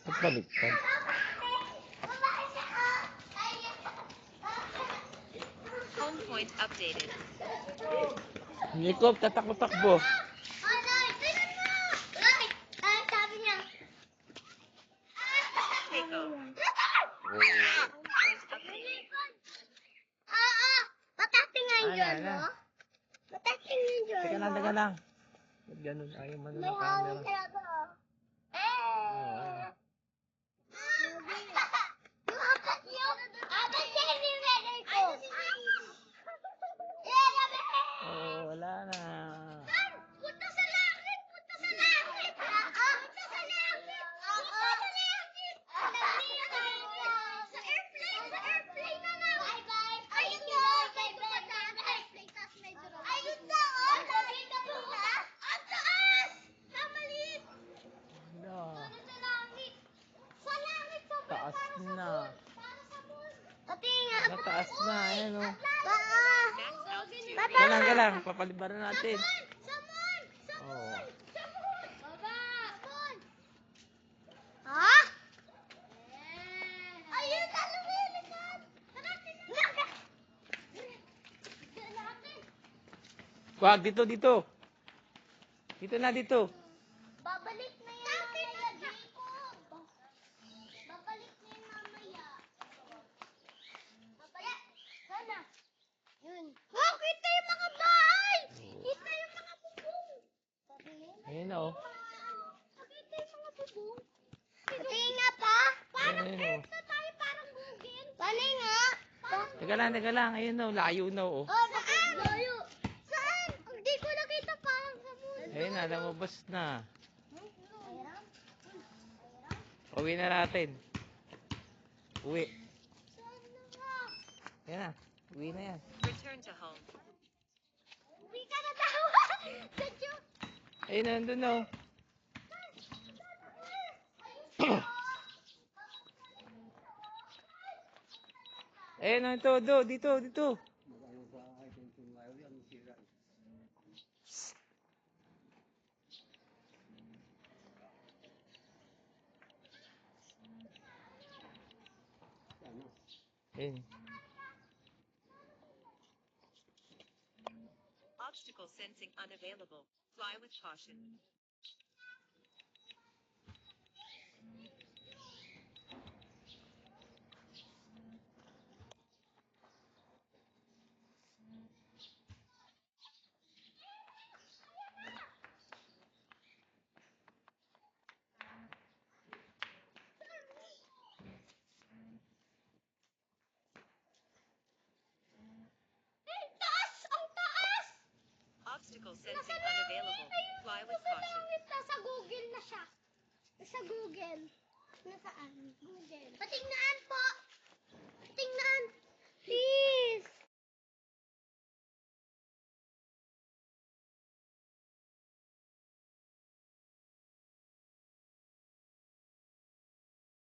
Baliktad. Home point updated. Jacob, tatakbo-takbo. Keiko. Ano? Teka lang. Ba't ganun? Ayaw mo na ng camera. Oh, wala na. Punta sa langit! Punta sa langit! Punta sa langit! Sa airplane! Sa airplane na lang! Bye-bye! Ayun na! Ayun na! Ang taas! Kamalit! No. Sa langit! Sa langit! Taas na. Para sa moon! Pati nga! Mataas na. Ayan o. Max altitude. Ka lang. Papalibaran natin. Sa moon! Sa Oh. moon! Sa moon! Baba! Moon! Ha? Ayun na! Lumilipad! Hanapin na! Hanapin! Wag, dito. Dito na, dito. Babalik na yan mamaya, Jacob. Babalik na yan mamaya. Babalik. Sana. Yun. Oh, kita yung mga bahay! Kita yung mga bubong! Ayan o. Kita yung mga bubong. Pati nga pa. Parang Ayun, Earth na tayo, parang Google. Pati nga. Teka lang. Ayun o. Layo na o. Oh, saan? Layo. Saan? Hindi ko nakita parang sa moon. Ayun na, lumabas na. Uwi na natin. Uwi. Saan na nga? Ayan na. Uwi na yan. Return to home. Uwi ka na daw. Sadyo. Ayun na, nandun o. Ayun na, ito. Dito. Ayun. Obstacle sensing unavailable. Fly with caution. Ang taas! Ang taas! Obstacle sensing unavailable. Fly with caution. Nasa Google na siya. Nasa Google. Nasaan? Google. Patingnan po. Patingnan.